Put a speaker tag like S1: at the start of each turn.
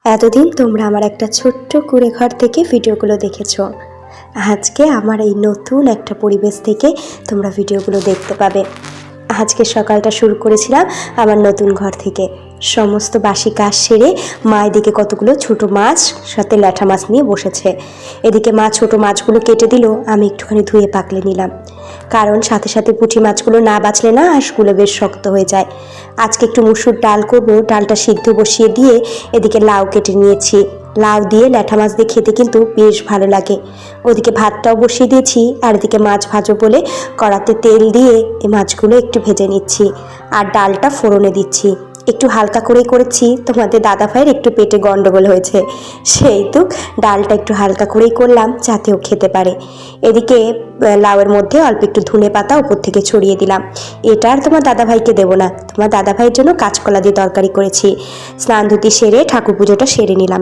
S1: এতদিন তোমরা আমার একটা ছোট্ট কুঁড়ে ঘর থেকে ভিডিওগুলো দেখেছো। আজকে আমার এই নতুন একটা পরিবেশ থেকে তোমরা ভিডিওগুলো দেখতে পাবে। আজকে সকালটা শুরু করেছিলাম আমার নতুন ঘর থেকে। সমস্ত বাসি কাজ সেরে মা এদিকে কতগুলো ছোট মাছ সাথে ল্যাঠা মাছ নিয়ে বসেছে। এদিকে মা ছোট মাছগুলো কেটে দিল, আমি একটুখানি ধুয়ে পাকলে নিলাম, কারণ সাথে সাথে পুঁটি মাছগুলো না বাছলে না হাঁসগুলো বেশ শক্ত হয়ে যায়। আজকে একটু মুসুর ডাল করবো, ডালটা সিদ্ধ বসিয়ে দিয়ে এদিকে লাউ কেটে নিয়েছি। লাউ দিয়ে ল্যাঠা মাছ দিয়ে খেতে কিন্তু বেশ ভালো লাগে। ওদিকে ভাতটাও বসিয়ে দিয়েছি, আর এদিকে মাছ ভাজো বলে কড়াতে তেল দিয়ে এই মাছগুলো একটু ভেজে নিচ্ছি, আর ডালটা ফোড়নে দিচ্ছি। একটু হালকা করেই করেছি, তোমাদের দাদা ভাইয়ের একটু পেটে গন্ডগোল হয়েছে, সেই তো ডালটা একটু হালকা করেই করলাম যাতে ও খেতে পারে। এদিকে লাউয়ের মধ্যে অল্প একটু ধনে পাতা উপর থেকে ছড়িয়ে দিলাম। এটা আর তোমার দাদাভাইকে দেবো না, তোমার দাদাভাইয়ের জন্য কাঁচকলা দিয়ে তরকারি করেছি। স্নান ধুতি সেরে ঠাকুর পুজোটা সেরে নিলাম।